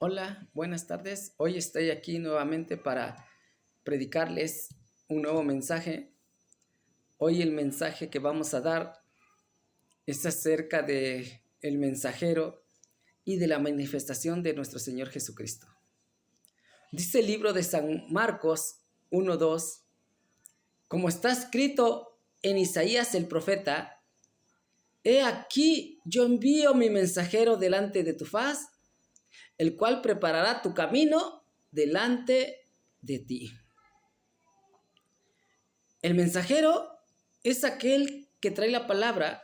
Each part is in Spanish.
Hola, buenas tardes. Hoy estoy aquí nuevamente para predicarles un nuevo mensaje. Hoy el mensaje que vamos a dar es acerca de el mensajero y de la manifestación de nuestro Señor Jesucristo. Dice el libro de San Marcos 1:2, como está escrito en Isaías el profeta: He aquí yo envío mi mensajero delante de tu faz, el cual preparará tu camino delante de ti. El mensajero es aquel que trae la palabra,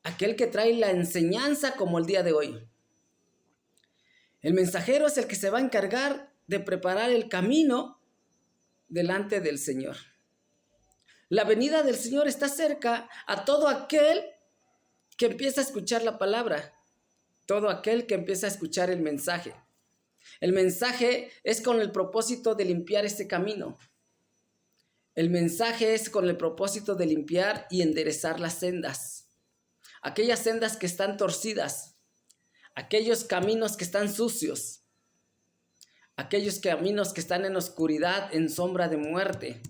aquel que trae la enseñanza como el día de hoy. El mensajero es el que se va a encargar de preparar el camino delante del Señor. La venida del Señor está cerca a todo aquel que empieza a escuchar la palabra, todo aquel que empieza a escuchar el mensaje. El mensaje es con el propósito de limpiar este camino. El mensaje es con el propósito de limpiar y enderezar las sendas. Aquellas sendas que están torcidas, aquellos caminos que están sucios, aquellos caminos que están en oscuridad, en sombra de muerte.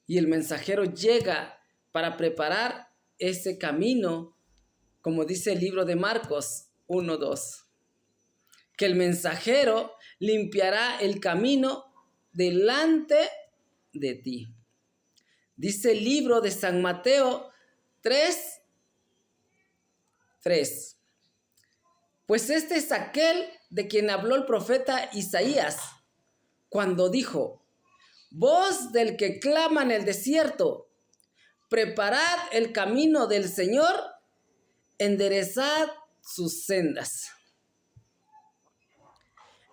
Y el mensajero llega para preparar ese camino, como dice el libro de Marcos 1:2, que el mensajero limpiará el camino delante de ti. Dice el libro de San Mateo 3:3. Pues este es aquel de quien habló el profeta Isaías, cuando dijo: voz del que clama en el desierto, preparad el camino del Señor, enderezad sus sendas.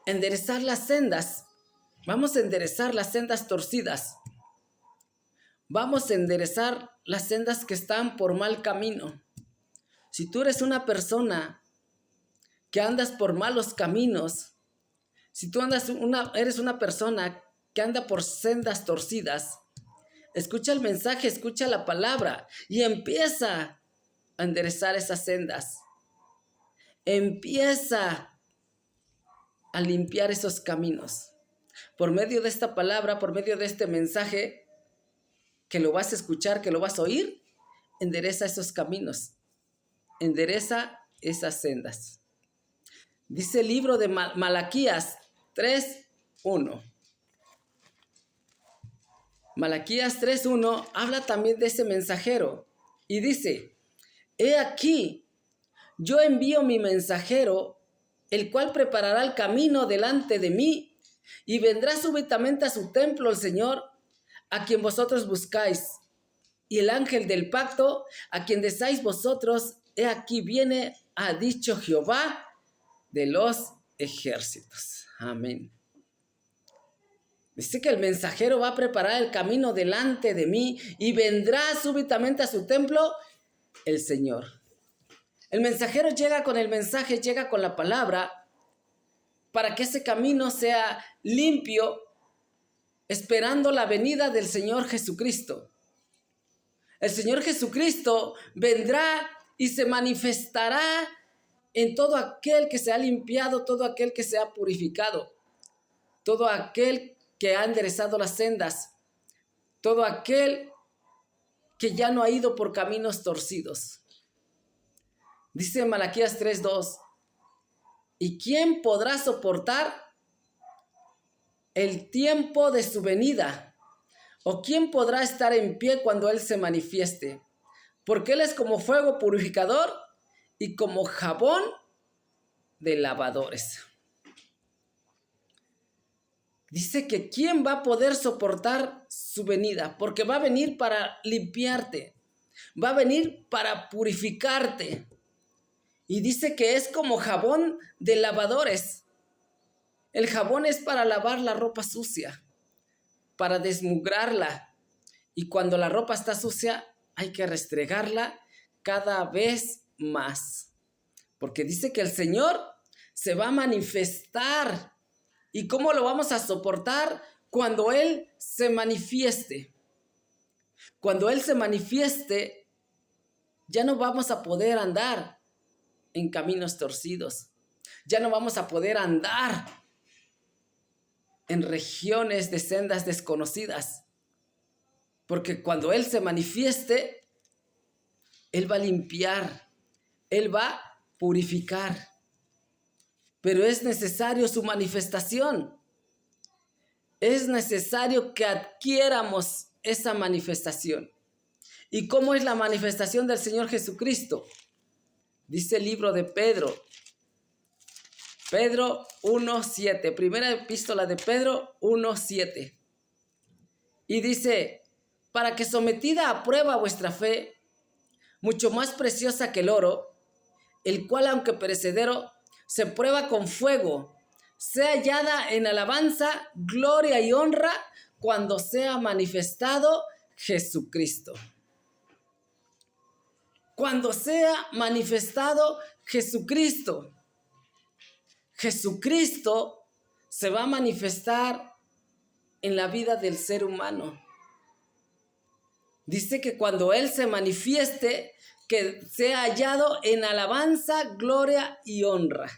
Enderezar las sendas. Vamos a enderezar las sendas torcidas. Vamos a enderezar las sendas que están por mal camino. Si tú eres una persona que andas por malos caminos, si tú eres una persona que anda por sendas torcidas, escucha el mensaje, escucha la palabra y empieza a enderezar esas sendas. Empieza a limpiar esos caminos. Por medio de esta palabra, por medio de este mensaje, que lo vas a escuchar, que lo vas a oír, endereza esos caminos, endereza esas sendas. Dice el libro de Malaquías 3:1. Malaquías 3:1 habla también de ese mensajero y dice: he aquí, yo envío mi mensajero, el cual preparará el camino delante de mí, y vendrá súbitamente a su templo el Señor, a quien vosotros buscáis, y el ángel del pacto, a quien deseáis vosotros, he aquí viene, ha dicho Jehová de los ejércitos. Amén. Dice que el mensajero va a preparar el camino delante de mí y vendrá súbitamente a su templo el Señor. El mensajero llega con el mensaje, llega con la palabra para que ese camino sea limpio, esperando la venida del Señor Jesucristo. El Señor Jesucristo vendrá y se manifestará en todo aquel que se ha limpiado, todo aquel que se ha purificado, todo aquel que ha enderezado las sendas, todo aquel que ya no ha ido por caminos torcidos. Dice Malaquías 3:2, ¿y quién podrá soportar el tiempo de su venida? ¿O quién podrá estar en pie cuando Él se manifieste? Porque Él es como fuego purificador y como jabón de lavadores. Dice que ¿quién va a poder soportar su venida? Porque va a venir para limpiarte, va a venir para purificarte. Y dice que es como jabón de lavadores. El jabón es para lavar la ropa sucia, para desmugrarla. Y cuando la ropa está sucia, hay que restregarla cada vez más. Porque dice que el Señor se va a manifestar. ¿Y cómo lo vamos a soportar? Cuando Él se manifieste. Cuando Él se manifieste, ya no vamos a poder andar en caminos torcidos. Ya no vamos a poder andar en regiones de sendas desconocidas, porque cuando Él se manifieste, Él va a limpiar, Él va a purificar, pero es necesario su manifestación. Es necesario que adquiramos esa manifestación. ¿Y cómo es la manifestación del Señor Jesucristo? Dice el libro de Pedro 1:7, primera epístola de Pedro 1:7. Y dice, para que sometida a prueba vuestra fe, mucho más preciosa que el oro, el cual aunque perecedero, se prueba con fuego, sea hallada en alabanza, gloria y honra cuando sea manifestado Jesucristo. Cuando sea manifestado Jesucristo. Jesucristo se va a manifestar en la vida del ser humano. Dice que cuando Él se manifieste, que sea hallado en alabanza, gloria y honra.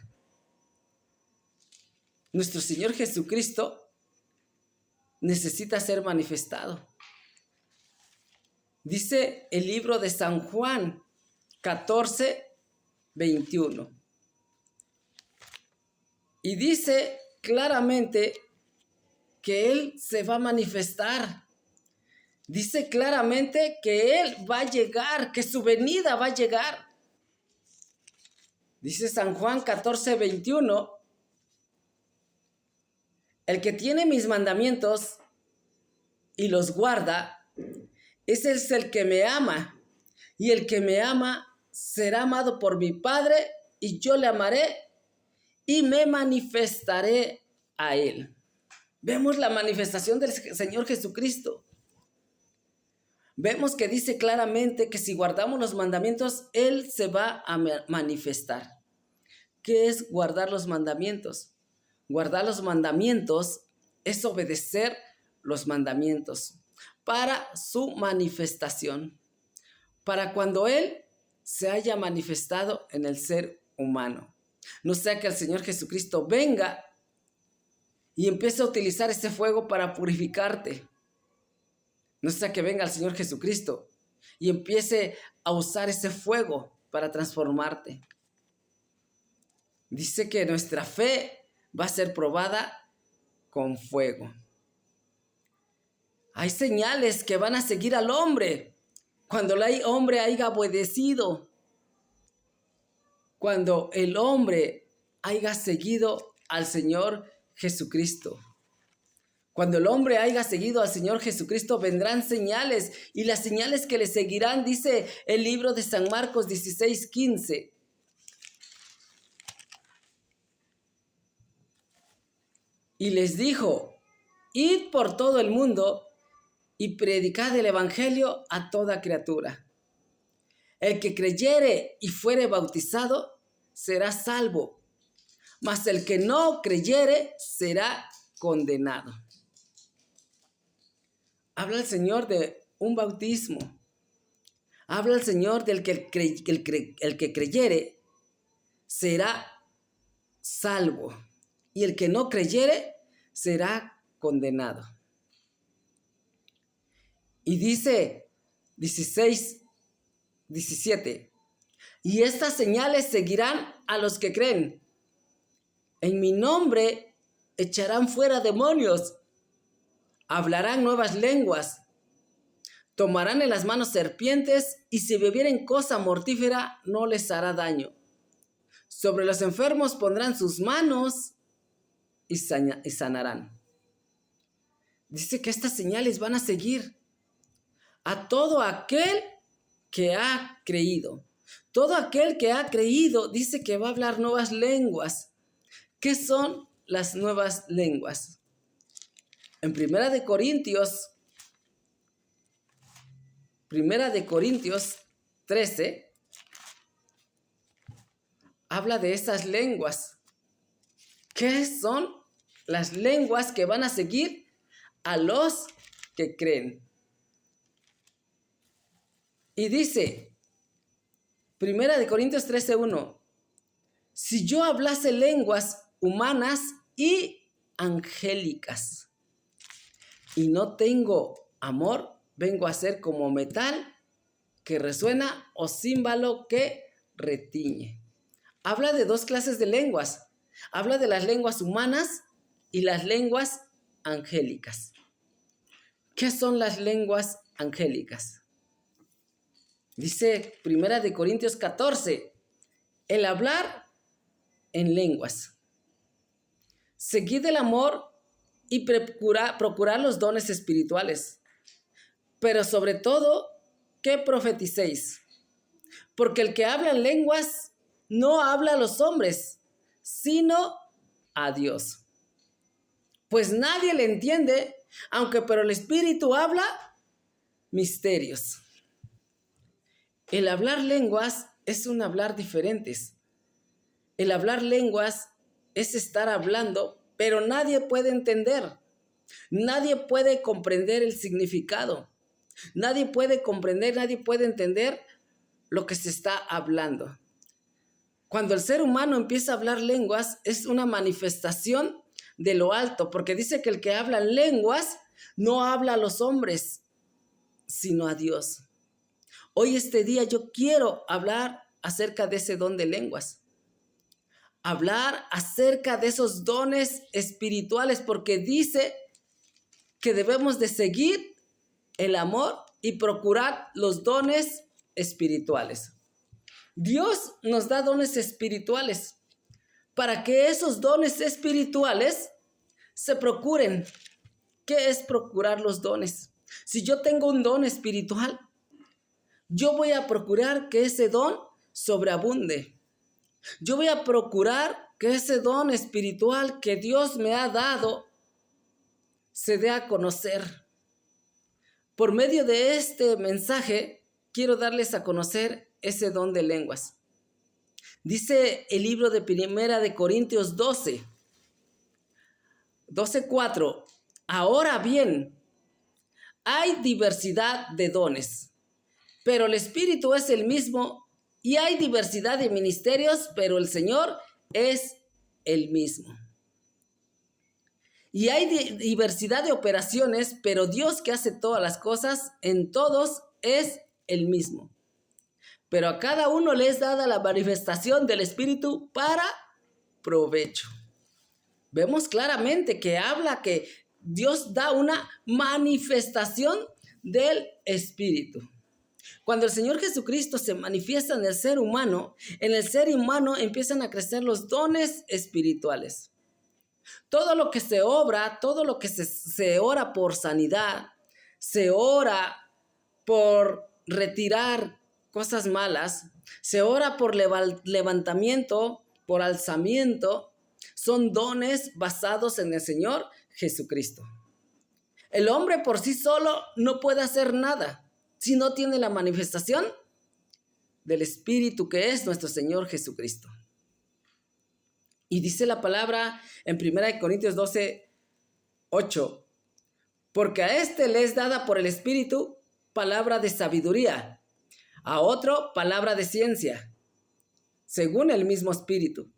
Nuestro Señor Jesucristo necesita ser manifestado. Dice el libro de San Juan 14:21. Y dice claramente que Él se va a manifestar. Dice claramente que Él va a llegar, que su venida va a llegar. Dice San Juan 14:21. El que tiene mis mandamientos y los guarda, ese es el que me ama. Y el que me ama será amado por mi Padre, y yo le amaré y me manifestaré a él. Vemos la manifestación del Señor Jesucristo. Vemos que dice claramente que si guardamos los mandamientos, Él se va a manifestar. ¿Qué es guardar los mandamientos? Guardar los mandamientos es obedecer los mandamientos para su manifestación, para cuando Él se haya manifestado en el ser humano. No sea que el Señor Jesucristo venga y empiece a utilizar ese fuego para purificarte. No sea que venga el Señor Jesucristo y empiece a usar ese fuego para transformarte. Dice que nuestra fe va a ser probada con fuego. Hay señales que van a seguir al hombre cuando el hombre haya obedecido. Cuando el hombre haya seguido al Señor Jesucristo. Cuando el hombre haya seguido al Señor Jesucristo, vendrán señales, y las señales que le seguirán, dice el libro de San Marcos 16:15. Y les dijo, id por todo el mundo y predicad el evangelio a toda criatura. El que creyere y fuere bautizado será salvo, mas el que no creyere será condenado. Habla el Señor de un bautismo. Habla el Señor del que el que creyere será salvo, y el que no creyere será condenado. Y dice 16:17, y estas señales seguirán a los que creen. En mi nombre echarán fuera demonios, hablarán nuevas lenguas, tomarán en las manos serpientes, y si bebieren cosa mortífera no les hará daño. Sobre los enfermos pondrán sus manos y sanarán. Dice que estas señales van a seguir a todo aquel que ha creído. Todo aquel que ha creído dice que va a hablar nuevas lenguas. ¿Qué son las nuevas lenguas? En Primera de Corintios 13 habla de esas lenguas. ¿Qué son las lenguas que van a seguir a los que creen? Y dice, Primera de Corintios 13:1, Si yo hablase lenguas humanas y angélicas y no tengo amor, vengo a ser como metal que resuena o címbalo que retiñe. Habla de dos clases de lenguas. Habla de las lenguas humanas y las lenguas angélicas. ¿Qué son las lenguas angélicas? Dice 1 Corintios 14, el hablar en lenguas. Seguid el amor y procurar los dones espirituales, pero sobre todo que profeticéis, porque el que habla en lenguas no habla a los hombres, sino a Dios. Pues nadie le entiende, aunque pero el Espíritu habla misterios. El hablar lenguas es un hablar diferentes. El hablar lenguas es estar hablando, pero nadie puede entender. Nadie puede comprender el significado. Nadie puede comprender, nadie puede entender lo que se está hablando. Cuando el ser humano empieza a hablar lenguas, es una manifestación de lo alto, porque dice que el que habla lenguas no habla a los hombres, sino a Dios. Hoy este día yo quiero hablar acerca de ese don de lenguas. Hablar acerca de esos dones espirituales, porque dice que debemos de seguir el amor y procurar los dones espirituales. Dios nos da dones espirituales para que esos dones espirituales se procuren. ¿Qué es procurar los dones? Si yo tengo un don espiritual, yo voy a procurar que ese don sobreabunde. Yo voy a procurar que ese don espiritual que Dios me ha dado se dé a conocer. Por medio de este mensaje, quiero darles a conocer ese don de lenguas. Dice el libro de 1 Corintios 12:4. Ahora bien, hay diversidad de dones, pero el Espíritu es el mismo, y hay diversidad de ministerios, pero el Señor es el mismo. Y hay diversidad de operaciones, pero Dios que hace todas las cosas en todos es el mismo. Pero a cada uno le es dada la manifestación del Espíritu para provecho. Vemos claramente que habla que Dios da una manifestación del Espíritu. Cuando el Señor Jesucristo se manifiesta en el ser humano empiezan a crecer los dones espirituales. Todo lo que se obra, todo lo que se ora por sanidad, se ora por retirar cosas malas, se ora por levantamiento, por alzamiento, son dones basados en el Señor Jesucristo. El hombre por sí solo no puede hacer nada si no tiene la manifestación del Espíritu que es nuestro Señor Jesucristo. Y dice la palabra en 1 Corintios 12:8, porque a este le es dada por el Espíritu palabra de sabiduría, a otro palabra de ciencia, según el mismo Espíritu,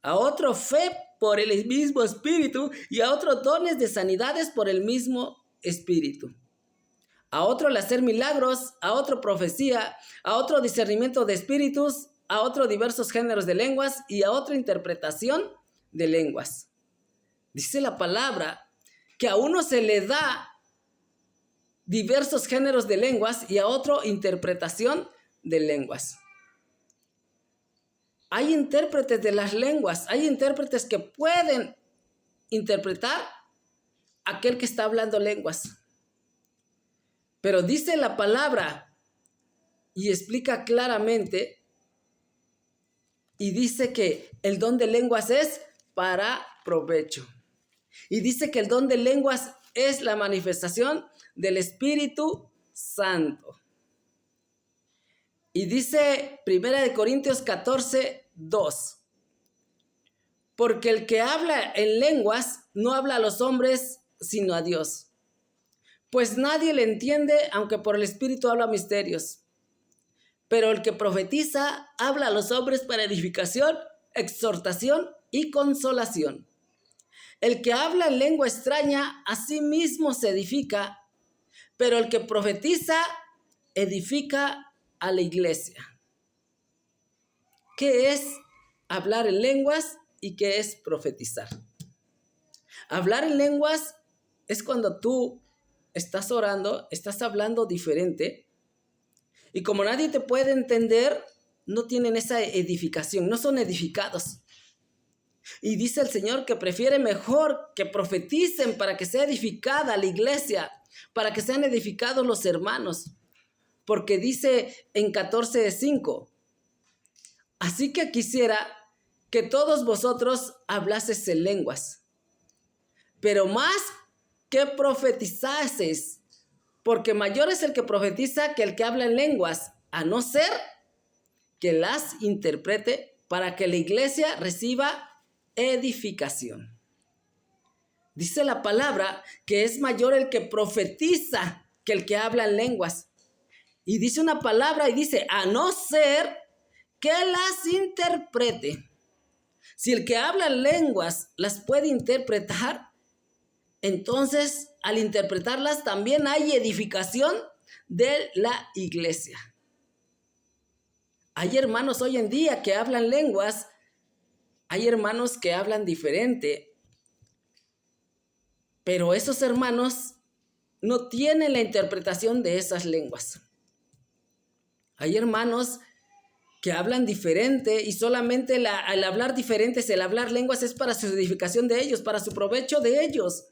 a otro fe por el mismo Espíritu, y a otro dones de sanidades por el mismo Espíritu, a otro el hacer milagros, a otro profecía, a otro discernimiento de espíritus, a otro diversos géneros de lenguas y a otra interpretación de lenguas. Dice la palabra que a uno se le da diversos géneros de lenguas y a otro interpretación de lenguas. Hay intérpretes de las lenguas, hay intérpretes que pueden interpretar a aquel que está hablando lenguas. Pero dice la palabra y explica claramente y dice que el don de lenguas es para provecho. Y dice que el don de lenguas es la manifestación del Espíritu Santo. Y dice 1 Corintios 14:2. Porque el que habla en lenguas no habla a los hombres, sino a Dios. Pues nadie le entiende, aunque por el Espíritu habla misterios. Pero el que profetiza habla a los hombres para edificación, exhortación y consolación. El que habla en lengua extraña a sí mismo se edifica, pero el que profetiza edifica a la iglesia. ¿Qué es hablar en lenguas y qué es profetizar? Hablar en lenguas es cuando tú estás orando, estás hablando diferente y como nadie te puede entender, no tienen esa edificación, no son edificados. Y dice el Señor que prefiere mejor que profeticen para que sea edificada la iglesia, para que sean edificados los hermanos. Porque dice en 14:5, así que quisiera que todos vosotros hablaseis en lenguas, pero más que profetizaseis, porque mayor es el que profetiza que el que habla en lenguas, a no ser que las interprete para que la iglesia reciba edificación. Dice la palabra que es mayor el que profetiza que el que habla en lenguas. Y dice una palabra y dice, a no ser que las interprete. Si el que habla en lenguas las puede interpretar, entonces al interpretarlas también hay edificación de la iglesia. Hay hermanos hoy en día que hablan lenguas, hay hermanos que hablan diferente, pero esos hermanos no tienen la interpretación de esas lenguas. Hay hermanos que hablan diferente y solamente el hablar diferentes, el hablar lenguas es para su edificación de ellos, para su provecho de ellos,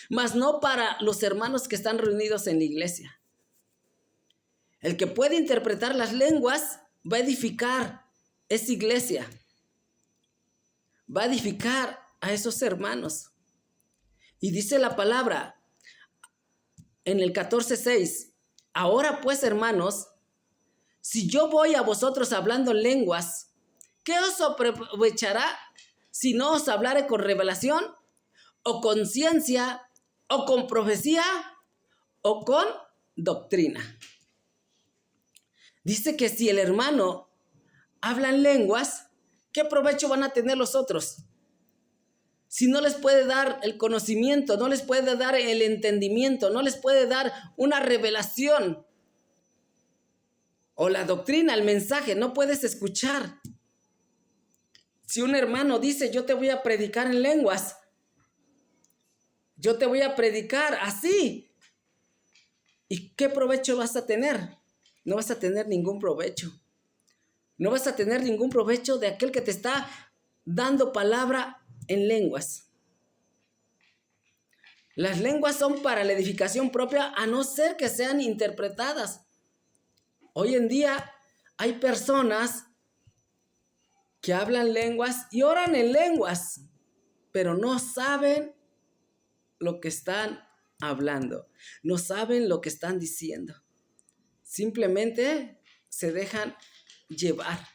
mas no para los hermanos que están reunidos en la iglesia. El que puede interpretar las lenguas va a edificar esa iglesia, va a edificar a esos hermanos. Y dice la palabra en el 14:6, ahora pues, hermanos, si yo voy a vosotros hablando en lenguas, ¿qué os aprovechará si no os hablare con revelación, o con ciencia, o con profecía, o con doctrina? Dice que si el hermano habla en lenguas, ¿qué provecho van a tener los otros? Si no les puede dar el conocimiento, no les puede dar el entendimiento, no les puede dar una revelación o la doctrina, el mensaje, no puedes escuchar. Si un hermano dice, yo te voy a predicar en lenguas, yo te voy a predicar así, ¿y qué provecho vas a tener? No vas a tener ningún provecho. No vas a tener ningún provecho de aquel que te está dando palabra en lenguas. Las lenguas son para la edificación propia, a no ser que sean interpretadas. Hoy en día hay personas que hablan lenguas y oran en lenguas, pero no saben lo que están hablando, no saben lo que están diciendo. Simplemente se dejan llevar.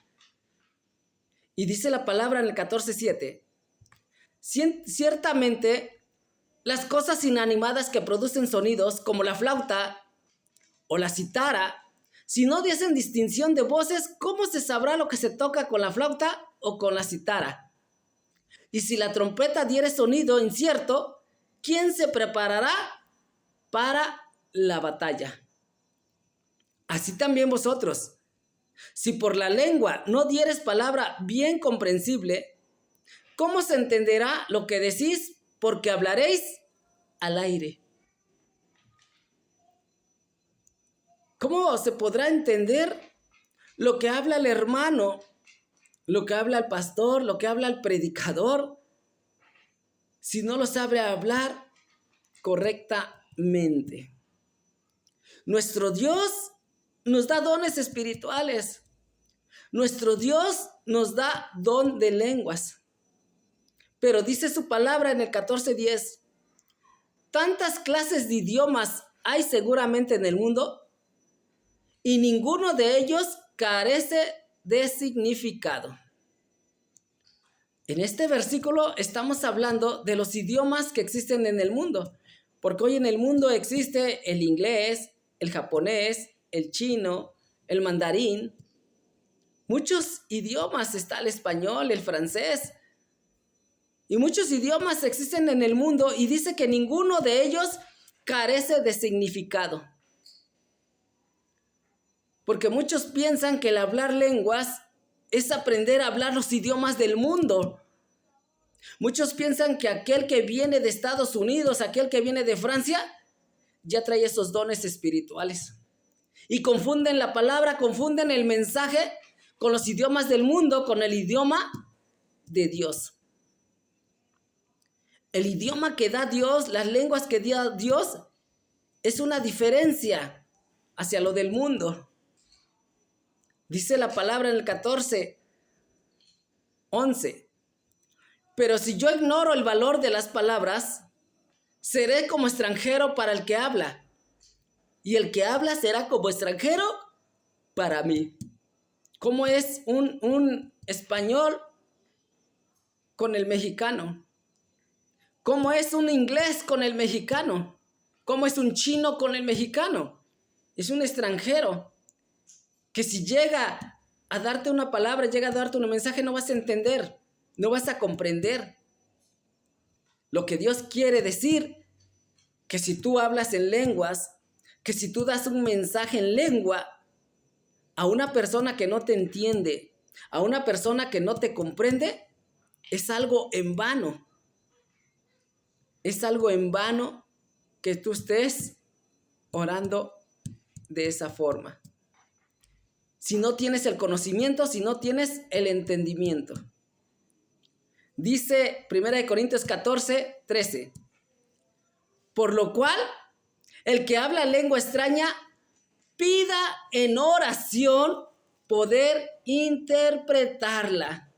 Y dice la palabra en el 14:7, ciertamente las cosas inanimadas que producen sonidos, como la flauta o la cítara, si no diesen distinción de voces, ¿cómo se sabrá lo que se toca con la flauta o con la cítara? Y si la trompeta diere sonido incierto, ¿quién se preparará para la batalla? Así también vosotros, si por la lengua no dieres palabra bien comprensible, ¿cómo se entenderá lo que decís? Porque hablaréis al aire. ¿Cómo se podrá entender lo que habla el hermano, lo que habla el pastor, lo que habla el predicador, si no lo sabe hablar correctamente? Nuestro Dios nos da dones espirituales. Nuestro Dios nos da don de lenguas. Pero dice su palabra en el 14:10, tantas clases de idiomas hay seguramente en el mundo, y ninguno de ellos carece de significado. En este versículo estamos hablando de los idiomas que existen en el mundo, porque hoy en el mundo existe el inglés, el japonés, el chino, el mandarín, Muchos idiomas, está el español, el francés, y muchos idiomas existen en el mundo y dice que ninguno de ellos carece de significado. Porque muchos piensan que el hablar lenguas es aprender a hablar los idiomas del mundo. Muchos piensan que aquel que viene de Estados Unidos, aquel que viene de Francia, ya trae esos dones espirituales. Y confunden la palabra, confunden el mensaje con los idiomas del mundo, con el idioma de Dios. El idioma que da Dios, las lenguas que da Dios, es una diferencia hacia lo del mundo. Dice la palabra en el 14:11. Pero si yo ignoro el valor de las palabras, seré como extranjero para el que habla. Y el que habla será como extranjero para mí. ¿Cómo es un español con el mexicano? ¿Cómo es un inglés con el mexicano? ¿Cómo es un chino con el mexicano? Es un extranjero que si llega a darte una palabra, llega a darte un mensaje, no vas a entender, no vas a comprender lo que Dios quiere decir, que si tú hablas en lenguas, que si tú das un mensaje en lengua a una persona que no te entiende, a una persona que no te comprende, es algo en vano. Es algo en vano que tú estés orando de esa forma. Si no tienes el conocimiento, si no tienes el entendimiento. Dice 1 Corintios 14:13. Por lo cual, el que habla lengua extraña, pida en oración poder interpretarla.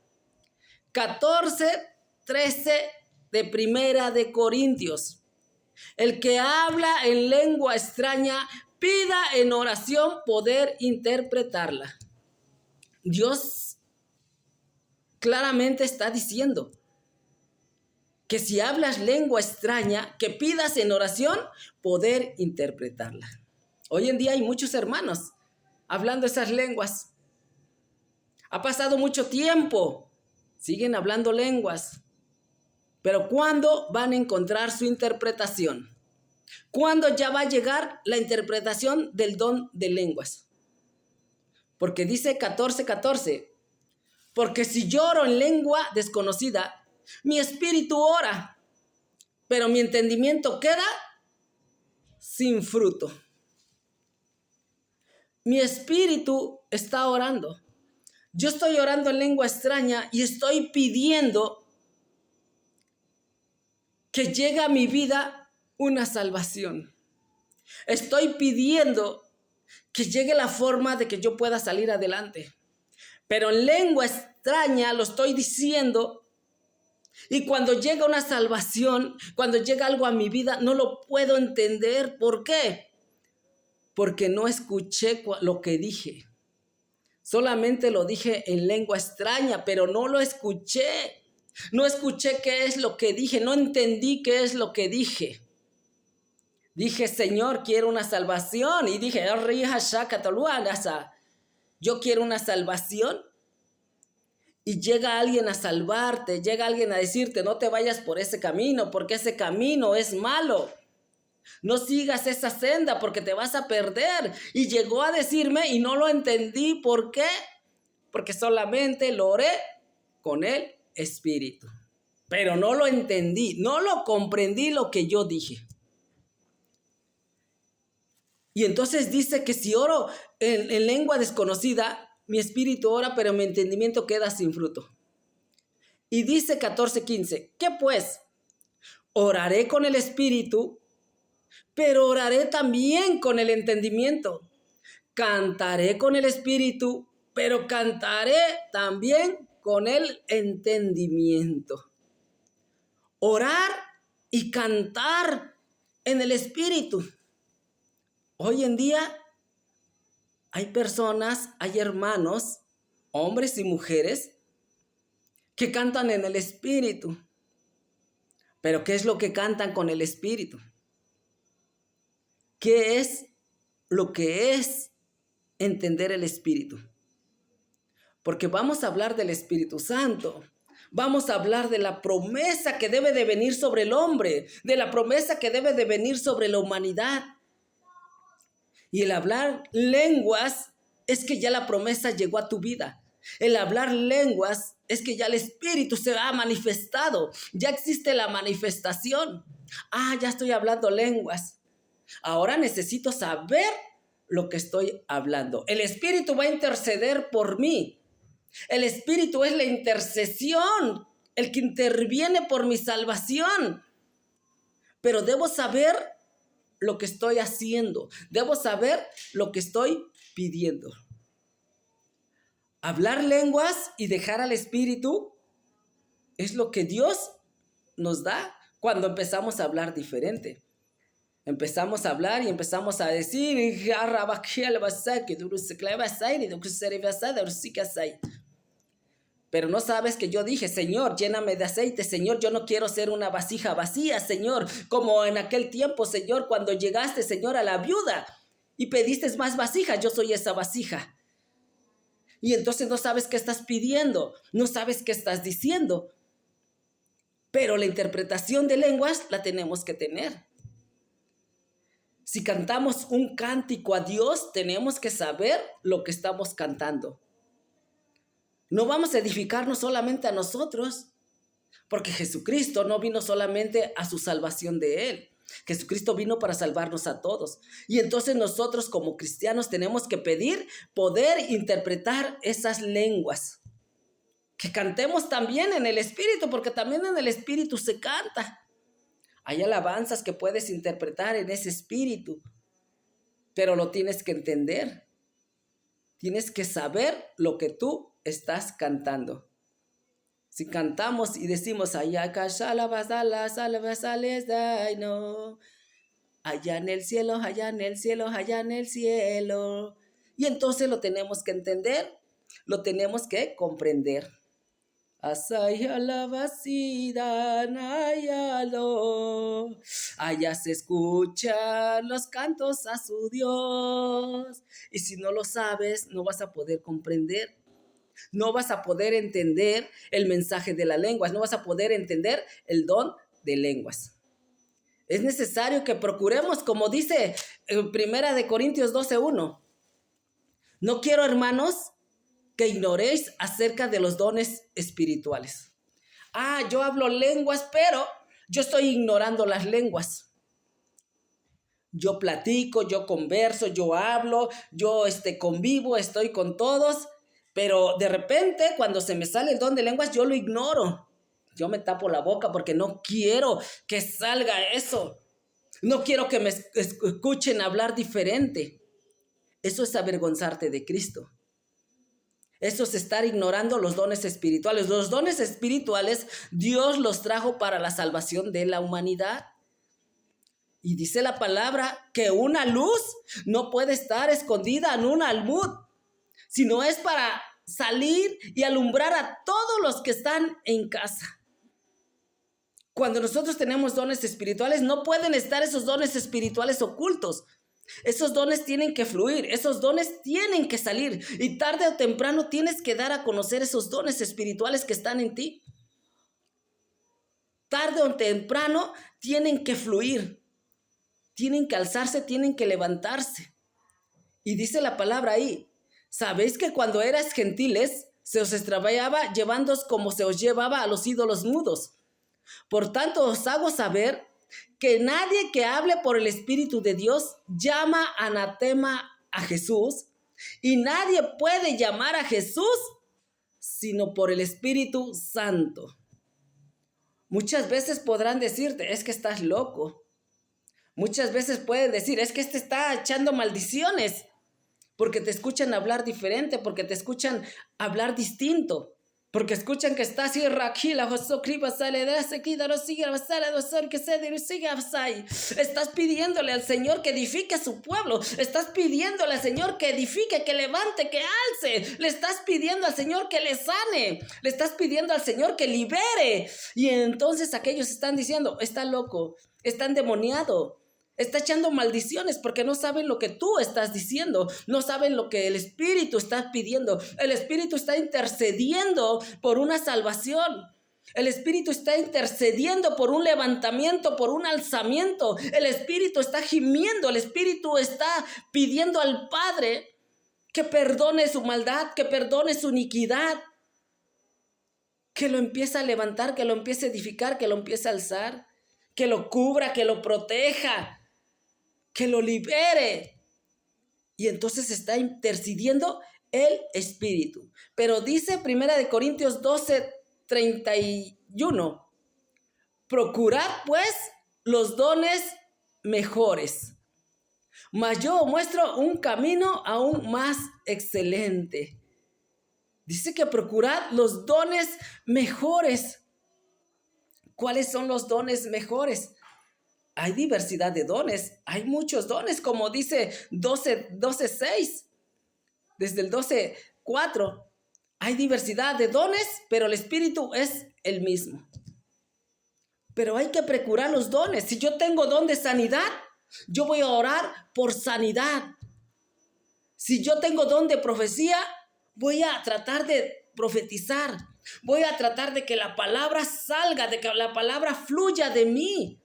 14:13 de 1 Corintios. El que habla en lengua extraña, pida en oración poder interpretarla. Dios claramente está diciendo que si hablas lengua extraña, que pidas en oración poder interpretarla. Hoy en día hay muchos hermanos hablando esas lenguas. Ha pasado mucho tiempo, siguen hablando lenguas. Pero ¿cuándo van a encontrar su interpretación? ¿Cuándo ya va a llegar la interpretación del don de lenguas? Porque dice 14:14. Porque si lloro en lengua desconocida, mi espíritu ora, pero mi entendimiento queda sin fruto. Mi espíritu está orando. Yo estoy orando en lengua extraña y estoy pidiendo que llegue a mi vida una salvación. Estoy pidiendo que llegue la forma de que yo pueda salir adelante. Pero en lengua extraña lo estoy diciendo. Y cuando llega una salvación, cuando llega algo a mi vida, no lo puedo entender. ¿Por qué? Porque no escuché lo que dije. Solamente lo dije en lengua extraña, pero no lo escuché. No escuché qué es lo que dije, no entendí qué es lo que dije. Dije, Señor, quiero una salvación. Y dije, yo quiero una salvación. Y llega alguien a salvarte, llega alguien a decirte, no te vayas por ese camino, porque ese camino es malo. No sigas esa senda porque te vas a perder. Y llegó a decirme y no lo entendí. ¿Por qué? Porque solamente lo oré con el Espíritu. Pero no lo entendí, no lo comprendí lo que yo dije. Y entonces dice que si oro en lengua desconocida, mi espíritu ora, pero mi entendimiento queda sin fruto. Y dice 14:15, ¿qué pues? Oraré con el espíritu, pero oraré también con el entendimiento. Cantaré con el espíritu, pero cantaré también con el entendimiento. Orar y cantar en el espíritu. Hoy en día hay personas, hay hermanos, hombres y mujeres, que cantan en el espíritu. Pero ¿qué es lo que cantan con el espíritu? ¿Qué es lo que es entender el espíritu? porque vamos a hablar del Espíritu Santo. Vamos a hablar de la promesa que debe de venir sobre el hombre, de la promesa que debe de venir sobre la humanidad. Y el hablar lenguas es que ya la promesa llegó a tu vida. El hablar lenguas es que ya el Espíritu se ha manifestado. Ya existe la manifestación. Ya estoy hablando lenguas. Ahora necesito saber lo que estoy hablando. El Espíritu va a interceder por mí. El Espíritu es la intercesión, el que interviene por mi salvación. Pero debo saber lo que estoy haciendo. Debo saber lo que estoy pidiendo. Hablar lenguas y dejar al Espíritu es lo que Dios nos da cuando empezamos a hablar diferente. Empezamos a hablar y empezamos a decir, pero no sabes que yo dije, Señor, lléname de aceite, Señor, yo no quiero ser una vasija vacía, Señor, como en aquel tiempo, Señor, cuando llegaste, Señor, a la viuda y pediste más vasijas, yo soy esa vasija. Y entonces no sabes qué estás pidiendo, no sabes qué estás diciendo, pero la interpretación de lenguas la tenemos que tener. Si cantamos un cántico a Dios, tenemos que saber lo que estamos cantando. No vamos a edificarnos solamente a nosotros, porque Jesucristo no vino solamente a su salvación de Él. Jesucristo vino para salvarnos a todos. Y entonces nosotros como cristianos tenemos que pedir poder interpretar esas lenguas. Que cantemos también en el Espíritu, porque también en el Espíritu se canta. Hay alabanzas que puedes interpretar en ese Espíritu, pero lo tienes que entender. Tienes que saber lo que tú estás cantando. Si cantamos y decimos allá en el cielo, allá en el cielo, allá en el cielo. Y entonces lo tenemos que entender, lo tenemos que comprender. Allá se escuchan los cantos a su Dios. Y si no lo sabes, no vas a poder comprender. No vas a poder entender el mensaje de las lenguas. No vas a poder entender el don de lenguas. Es necesario que procuremos, como dice en 1 Corintios 12:1. No quiero, hermanos, que ignoréis acerca de los dones espirituales. Yo hablo lenguas, pero yo estoy ignorando las lenguas. Yo platico, yo converso, yo hablo, yo convivo, estoy con todos, pero de repente cuando se me sale el don de lenguas, yo lo ignoro. Yo me tapo la boca porque no quiero que salga eso. No quiero que me escuchen hablar diferente. Eso es avergonzarte de Cristo. Eso es estar ignorando los dones espirituales. Los dones espirituales Dios los trajo para la salvación de la humanidad. Y dice la palabra que una luz no puede estar escondida en un almud, sino es para salir y alumbrar a todos los que están en casa. Cuando nosotros tenemos dones espirituales, no pueden estar esos dones espirituales ocultos. Esos dones tienen que fluir, esos dones tienen que salir y tarde o temprano tienes que dar a conocer esos dones espirituales que están en ti. Tarde o temprano tienen que fluir, tienen que alzarse, tienen que levantarse. Y dice la palabra ahí, ¿sabéis que cuando eras gentiles se os extraviaba llevándoos como se os llevaba a los ídolos mudos? Por tanto os hago saber que nadie que hable por el Espíritu de Dios llama anatema a Jesús, y nadie puede llamar a Jesús sino por el Espíritu Santo. Muchas veces podrán decirte, es que estás loco. Muchas veces pueden decir, es que está echando maldiciones, porque te escuchan hablar diferente, porque te escuchan hablar distinto. Porque escuchan que está así, estás pidiéndole al Señor que edifique a su pueblo, estás pidiéndole al Señor que edifique, que levante, que alce, le estás pidiendo al Señor que le sane, le estás pidiendo al Señor que libere. Y entonces aquellos están diciendo, está loco, está endemoniado, Está echando maldiciones porque no saben lo que tú estás diciendo, no saben lo que el Espíritu está pidiendo. El Espíritu está intercediendo por una salvación. El Espíritu está intercediendo por un levantamiento, por un alzamiento. El Espíritu está gimiendo, el Espíritu está pidiendo al Padre que perdone su maldad, que perdone su iniquidad, que lo empiece a levantar, que lo empiece a edificar, que lo empiece a alzar, que lo cubra, que lo proteja, que lo libere. Y entonces está intercediendo el Espíritu. Pero dice 1 Corintios 12:31, procurad pues los dones mejores, mas yo muestro un camino aún más excelente. Dice que procurad los dones mejores. ¿Cuáles son los dones mejores? Hay diversidad de dones, hay muchos dones, como dice 12:6, desde el 12:4. Hay diversidad de dones, pero el Espíritu es el mismo. Pero hay que procurar los dones. Si yo tengo don de sanidad, yo voy a orar por sanidad. Si yo tengo don de profecía, voy a tratar de profetizar. Voy a tratar de que la palabra salga, de que la palabra fluya de mí.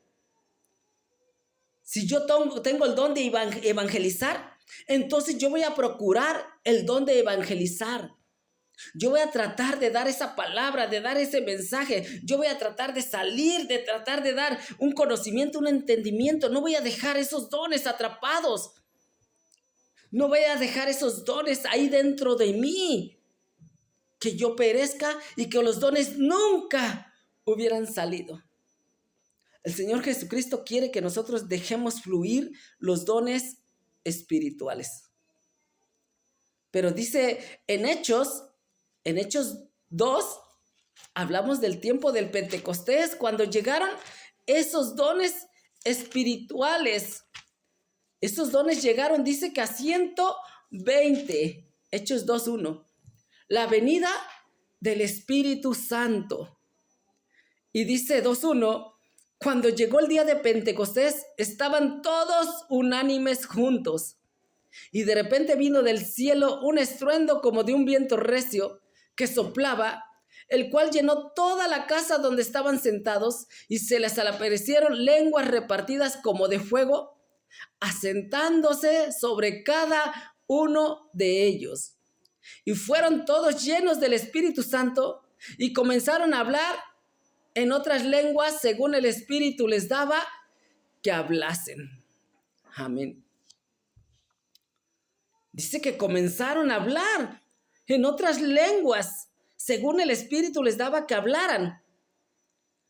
Si yo tengo el don de evangelizar, entonces yo voy a procurar el don de evangelizar. Yo voy a tratar de dar esa palabra, de dar ese mensaje. Yo voy a tratar de salir, de tratar de dar un conocimiento, un entendimiento. No voy a dejar esos dones atrapados. No voy a dejar esos dones ahí dentro de mí. Que yo perezca y que los dones nunca hubieran salido. El Señor Jesucristo quiere que nosotros dejemos fluir los dones espirituales. Pero dice en Hechos 2, hablamos del tiempo del Pentecostés, cuando llegaron esos dones espirituales. Esos dones llegaron, dice que a 120, Hechos 2:1, la venida del Espíritu Santo. Y dice 2:1, cuando llegó el día de Pentecostés, estaban todos unánimes juntos. Y de repente vino del cielo un estruendo como de un viento recio que soplaba, el cual llenó toda la casa donde estaban sentados, y se les aparecieron lenguas repartidas como de fuego, asentándose sobre cada uno de ellos. Y fueron todos llenos del Espíritu Santo y comenzaron a hablar en otras lenguas según el Espíritu les daba que hablasen. Amén. Dice que comenzaron a hablar en otras lenguas según el Espíritu les daba que hablaran.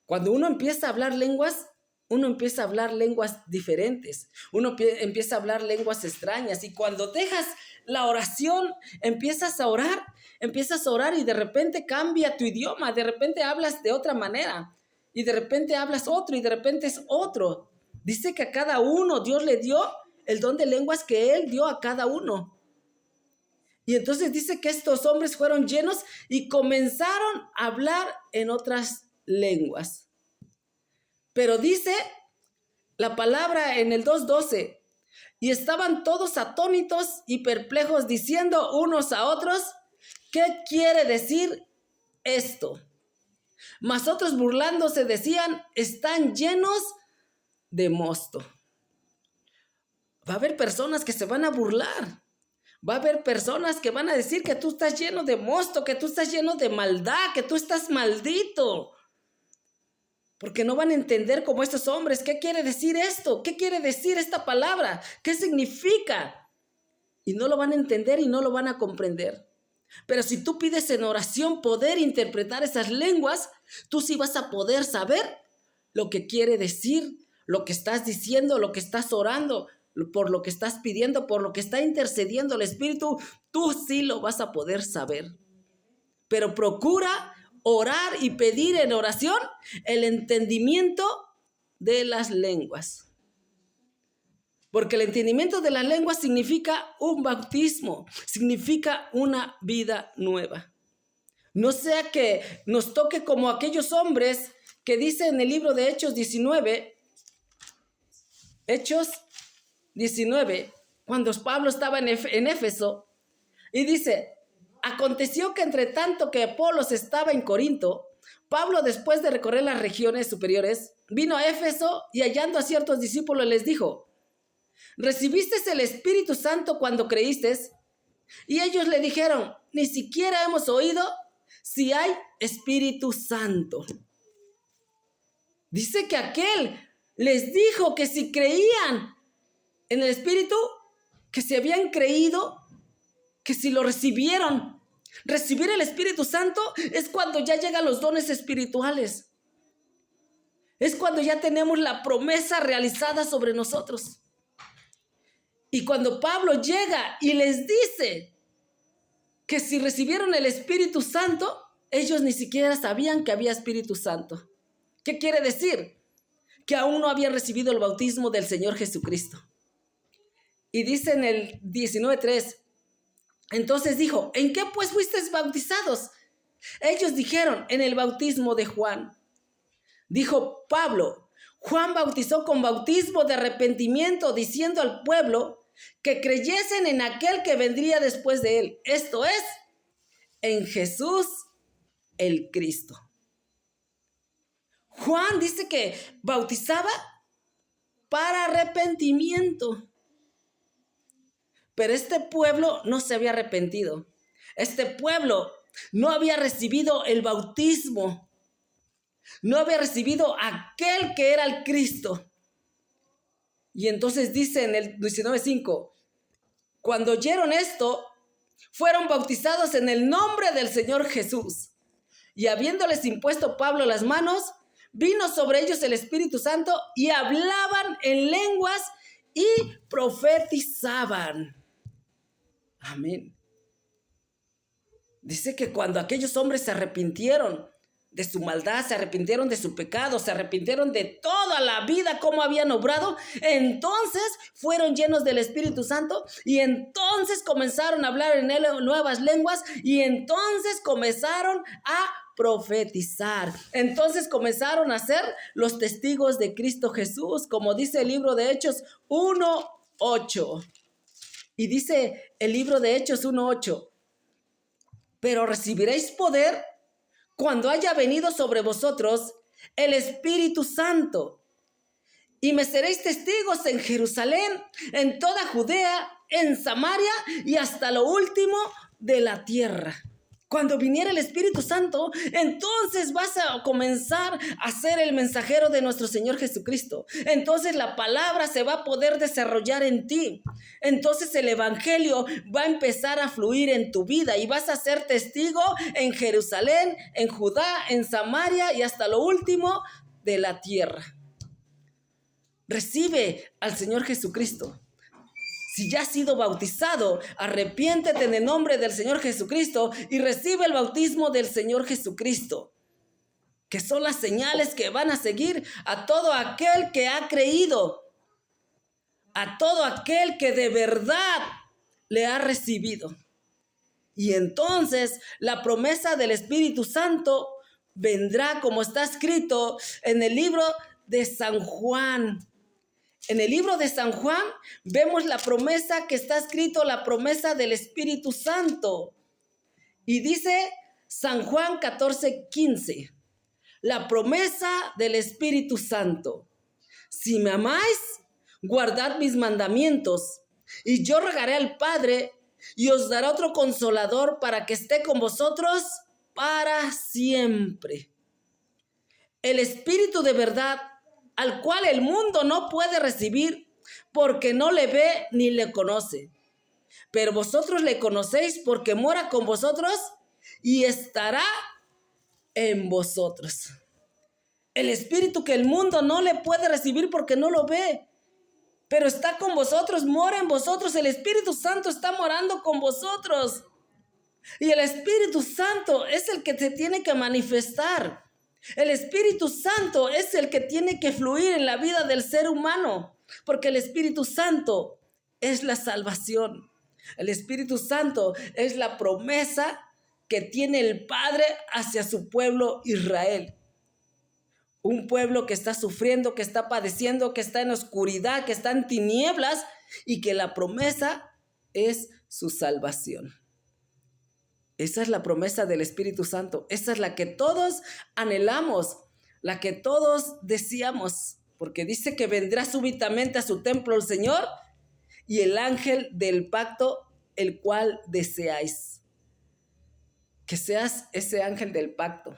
Cuando uno empieza a hablar lenguas, uno empieza a hablar lenguas diferentes. Uno empieza a hablar lenguas extrañas. Y cuando dejas la oración, empiezas a orar y de repente cambia tu idioma. De repente hablas de otra manera. Y de repente hablas otro y de repente es otro. Dice que a cada uno Dios le dio el don de lenguas que Él dio a cada uno. Y entonces dice que estos hombres fueron llenos y comenzaron a hablar en otras lenguas. Pero dice la palabra en el 2:12, y estaban todos atónitos y perplejos, diciendo unos a otros, ¿qué quiere decir esto? Mas otros burlándose decían, están llenos de mosto. Va a haber personas que se van a burlar. Va a haber personas que van a decir que tú estás lleno de mosto, que tú estás lleno de maldad, que tú estás maldito. Porque no van a entender como estos hombres. ¿Qué quiere decir esto? ¿Qué quiere decir esta palabra? ¿Qué significa? Y no lo van a entender y no lo van a comprender. Pero si tú pides en oración poder interpretar esas lenguas, tú sí vas a poder saber lo que quiere decir, lo que estás diciendo, lo que estás orando, por lo que estás pidiendo, por lo que está intercediendo el Espíritu. Tú sí lo vas a poder saber. Pero procura orar y pedir en oración el entendimiento de las lenguas. Porque el entendimiento de las lenguas significa un bautismo, significa una vida nueva. No sea que nos toque como aquellos hombres que dice en el libro de Hechos 19, Hechos 19, cuando Pablo estaba en Éfeso, y dice, aconteció que entre tanto que Apolos estaba en Corinto, Pablo, después de recorrer las regiones superiores, vino a Éfeso y hallando a ciertos discípulos les dijo, ¿recibiste el Espíritu Santo cuando creíste? Y ellos le dijeron, ni siquiera hemos oído si hay Espíritu Santo. Dice que aquel les dijo que si creían en el Espíritu, que si habían creído, que si lo recibieron. Recibir el Espíritu Santo es cuando ya llegan los dones espirituales. Es cuando ya tenemos la promesa realizada sobre nosotros. Y cuando Pablo llega y les dice que si recibieron el Espíritu Santo, ellos ni siquiera sabían que había Espíritu Santo. ¿Qué quiere decir? Que aún no habían recibido el bautismo del Señor Jesucristo. Y dice en el 19:3, entonces dijo, ¿en qué pues fuisteis bautizados? Ellos dijeron, en el bautismo de Juan. Dijo Pablo, Juan bautizó con bautismo de arrepentimiento, diciendo al pueblo que creyesen en aquel que vendría después de él. Esto es, en Jesús el Cristo. Juan dice que bautizaba para arrepentimiento. Pero este pueblo no se había arrepentido. Este pueblo no había recibido el bautismo. No había recibido aquel que era el Cristo. Y entonces dice en el 19:5, cuando oyeron esto, fueron bautizados en el nombre del Señor Jesús. Y habiéndoles impuesto Pablo las manos, vino sobre ellos el Espíritu Santo y hablaban en lenguas y profetizaban. Amén. Dice que cuando aquellos hombres se arrepintieron de su maldad, se arrepintieron de su pecado, se arrepintieron de toda la vida como habían obrado, entonces fueron llenos del Espíritu Santo y entonces comenzaron a hablar en él nuevas lenguas y entonces comenzaron a profetizar. Entonces comenzaron a ser los testigos de Cristo Jesús, como dice el libro de Hechos 1:8. Y dice el libro de Hechos 1:8, pero recibiréis poder cuando haya venido sobre vosotros el Espíritu Santo, y me seréis testigos en Jerusalén, en toda Judea, en Samaria y hasta lo último de la tierra. Cuando viniera el Espíritu Santo, entonces vas a comenzar a ser el mensajero de nuestro Señor Jesucristo. Entonces la palabra se va a poder desarrollar en ti. Entonces el evangelio va a empezar a fluir en tu vida y vas a ser testigo en Jerusalén, en Judá, en Samaria y hasta lo último de la tierra. Recibe al Señor Jesucristo. Si ya has sido bautizado, arrepiéntete en el nombre del Señor Jesucristo y recibe el bautismo del Señor Jesucristo, que son las señales que van a seguir a todo aquel que ha creído, a todo aquel que de verdad le ha recibido. Y entonces la promesa del Espíritu Santo vendrá, como está escrito en el libro de San Juan. En el libro de San Juan vemos la promesa que está escrito, la promesa del Espíritu Santo. Y dice San Juan 14:15, la promesa del Espíritu Santo. Si me amáis, guardad mis mandamientos, y yo rogaré al Padre, y os dará otro consolador para que esté con vosotros para siempre. El Espíritu de verdad, al cual el mundo no puede recibir porque no le ve ni le conoce. Pero vosotros le conocéis porque mora con vosotros y estará en vosotros. El Espíritu que el mundo no le puede recibir porque no lo ve, pero está con vosotros, mora en vosotros. El Espíritu Santo está morando con vosotros. Y el Espíritu Santo es el que se tiene que manifestar. El Espíritu Santo es el que tiene que fluir en la vida del ser humano, porque el Espíritu Santo es la salvación. El Espíritu Santo es la promesa que tiene el Padre hacia su pueblo Israel. Un pueblo que está sufriendo, que está padeciendo, que está en oscuridad, que está en tinieblas y que la promesa es su salvación. Esa es la promesa del Espíritu Santo. Esa es la que todos anhelamos, la que todos deseamos, porque dice que vendrá súbitamente a su templo el Señor y el ángel del pacto, el cual deseáis. Que seas ese ángel del pacto.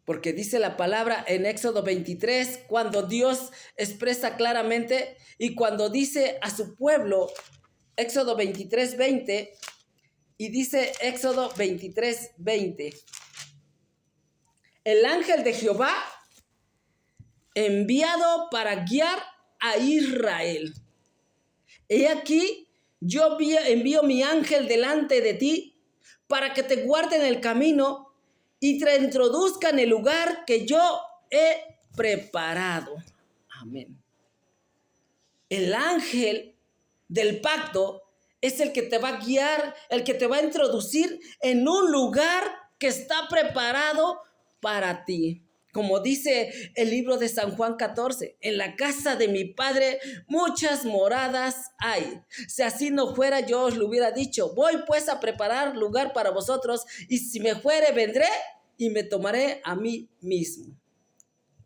Porque dice la palabra en Éxodo 23, cuando Dios expresa claramente y cuando dice a su pueblo, Éxodo 23, 20, y dice Éxodo 23, 20, el ángel de Jehová enviado para guiar a Israel. He aquí, yo envío mi ángel delante de ti para que te guarde en el camino y te introduzca en el lugar que yo he preparado. Amén. El ángel del pacto es el que te va a guiar, el que te va a introducir en un lugar que está preparado para ti. Como dice el libro de San Juan 14, en la casa de mi Padre muchas moradas hay. Si así no fuera, yo os lo hubiera dicho. Voy pues a preparar lugar para vosotros, y si me fuere, vendré y me tomaré a mí mismo.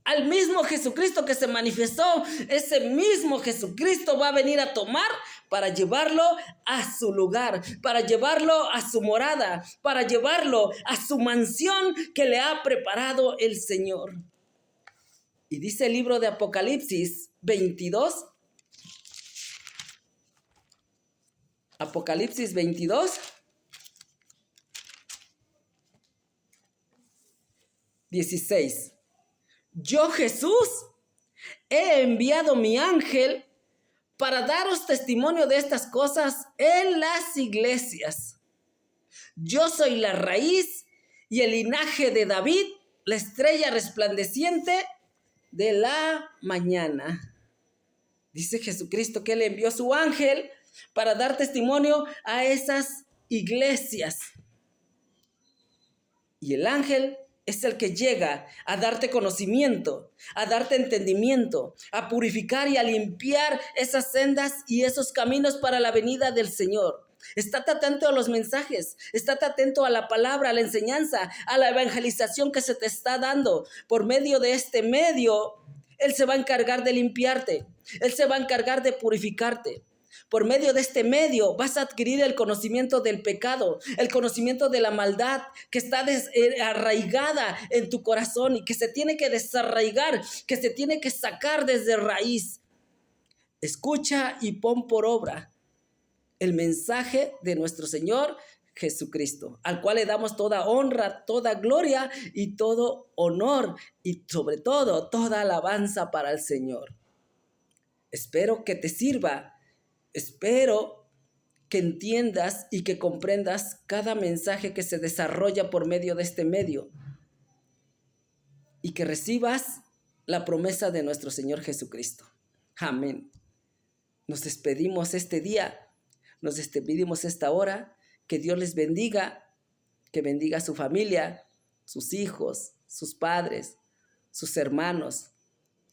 Al mismo Jesucristo que se manifestó, ese mismo Jesucristo va a venir a tomar para llevarlo a su lugar, para llevarlo a su morada, para llevarlo a su mansión que le ha preparado el Señor. Y dice el libro de Apocalipsis 22, Apocalipsis 22, 16. Yo, Jesús, he enviado mi ángel para daros testimonio de estas cosas en las iglesias. Yo soy la raíz y el linaje de David, la estrella resplandeciente de la mañana. Dice Jesucristo que él envió su ángel para dar testimonio a esas iglesias. Y el ángel es el que llega a darte conocimiento, a darte entendimiento, a purificar y a limpiar esas sendas y esos caminos para la venida del Señor. Estate atento a los mensajes, estate atento a la palabra, a la enseñanza, a la evangelización que se te está dando. Por medio de este medio, Él se va a encargar de limpiarte, Él se va a encargar de purificarte. Por medio de este medio vas a adquirir el conocimiento del pecado, el conocimiento de la maldad que está arraigada en tu corazón y que se tiene que desarraigar, que se tiene que sacar desde raíz. Escucha y pon por obra el mensaje de nuestro Señor Jesucristo, al cual le damos toda honra, toda gloria y todo honor y sobre todo toda alabanza para el Señor. Espero que te sirva. Espero que entiendas y que comprendas cada mensaje que se desarrolla por medio de este medio y que recibas la promesa de nuestro Señor Jesucristo. Amén. Nos despedimos este día, nos despedimos esta hora. Que Dios les bendiga, que bendiga a su familia, sus hijos, sus padres, sus hermanos,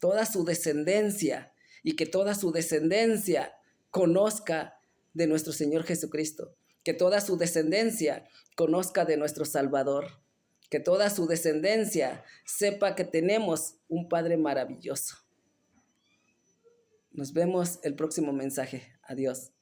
toda su descendencia, y que toda su descendencia conozca de nuestro Señor Jesucristo, que toda su descendencia conozca de nuestro Salvador, que toda su descendencia sepa que tenemos un Padre maravilloso. Nos vemos el próximo mensaje. Adiós.